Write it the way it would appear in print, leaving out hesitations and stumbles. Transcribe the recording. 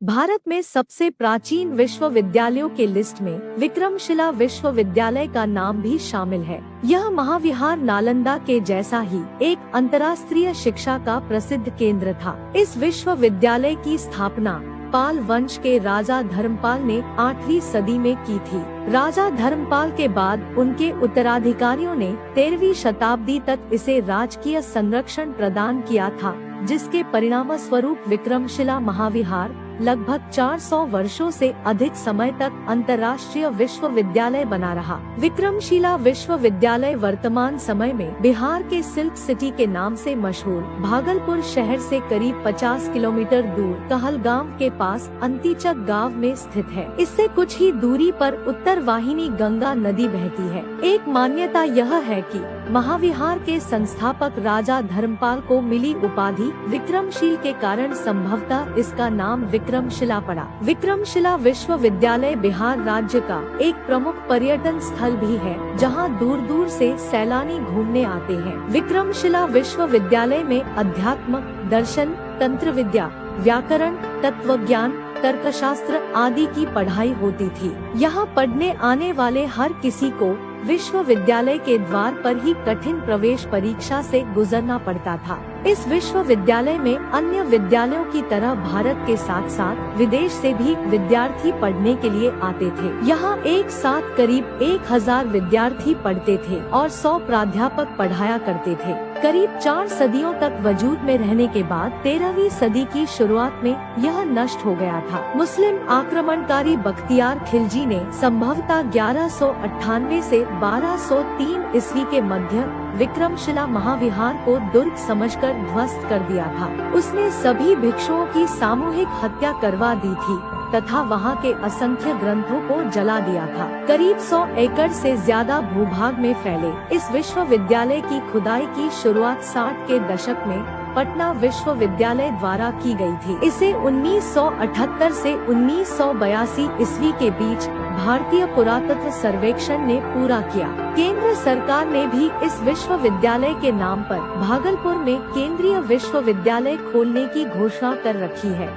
भारत में सबसे प्राचीन विश्वविद्यालयों के लिस्ट में विक्रमशिला विश्वविद्यालय का नाम भी शामिल है। यह महाविहार नालंदा के जैसा ही एक अंतर्राष्ट्रीय शिक्षा का प्रसिद्ध केंद्र था। इस विश्वविद्यालय की स्थापना पाल वंश के राजा धर्मपाल ने 8वीं सदी में की थी। राजा धर्मपाल के बाद उनके उत्तराधिकारियों ने 13वीं शताब्दी तक इसे राजकीय संरक्षण प्रदान किया था, जिसके परिणामस्वरूप विक्रमशिला महाविहार लगभग 400 वर्षों से अधिक समय तक अंतर्राष्ट्रीय विश्वविद्यालय बना रहा। विक्रमशिला विश्वविद्यालय वर्तमान समय में बिहार के सिल्क सिटी के नाम से मशहूर भागलपुर शहर से करीब 50 किलोमीटर दूर कहलगांव के पास अंतिचक गांव में स्थित है। इससे कुछ ही दूरी पर उत्तर वाहिनी गंगा नदी बहती है। एक मान्यता यह है कि महाविहार के संस्थापक राजा धर्मपाल को मिली उपाधि विक्रमशील के कारण संभवतः इसका नाम विक्रमशिला पड़ा। विक्रमशिला विश्वविद्यालय बिहार राज्य का एक प्रमुख पर्यटन स्थल भी है, जहां दूर दूर से सैलानी घूमने आते हैं। विक्रमशिला विश्वविद्यालय में अध्यात्म, दर्शन, तंत्र विद्या, व्याकरण, तत्वज्ञान, तर्कशास्त्र आदि की पढ़ाई होती थी। यहाँ पढ़ने आने वाले हर किसी को विश्वविद्यालय के द्वार पर ही कठिन प्रवेश परीक्षा से गुजरना पड़ता था। इस विश्वविद्यालय में अन्य विद्यालयों की तरह भारत के साथ साथ विदेश से भी विद्यार्थी पढ़ने के लिए आते थे। यहाँ एक साथ करीब 1000 विद्यार्थी पढ़ते थे और 100 प्राध्यापक पढ़ाया करते थे। करीब 4 सदियों तक वजूद में रहने के बाद 13वीं सदी की शुरुआत में यह नष्ट हो गया था। मुस्लिम आक्रमणकारी बख्तियार खिलजी ने संभवतः 1198 से 1203 ईस्वी के मध्य विक्रमशिला महाविहार को दुर्ग समझकर ध्वस्त कर दिया था। उसने सभी भिक्षुओं की सामूहिक हत्या करवा दी थी तथा वहां के असंख्य ग्रंथों को जला दिया था। करीब 100 एकड़ से ज्यादा भूभाग में फैले इस विश्वविद्यालय की खुदाई की शुरुआत 60 के दशक में पटना विश्वविद्यालय द्वारा की गई थी। इसे 1978 से 1982 ईस्वी के बीच भारतीय पुरातत्व सर्वेक्षण ने पूरा किया। केंद्र सरकार ने भी इस विश्वविद्यालय के नाम पर भागलपुर में केंद्रीय विश्वविद्यालय खोलने की घोषणा कर रखी है।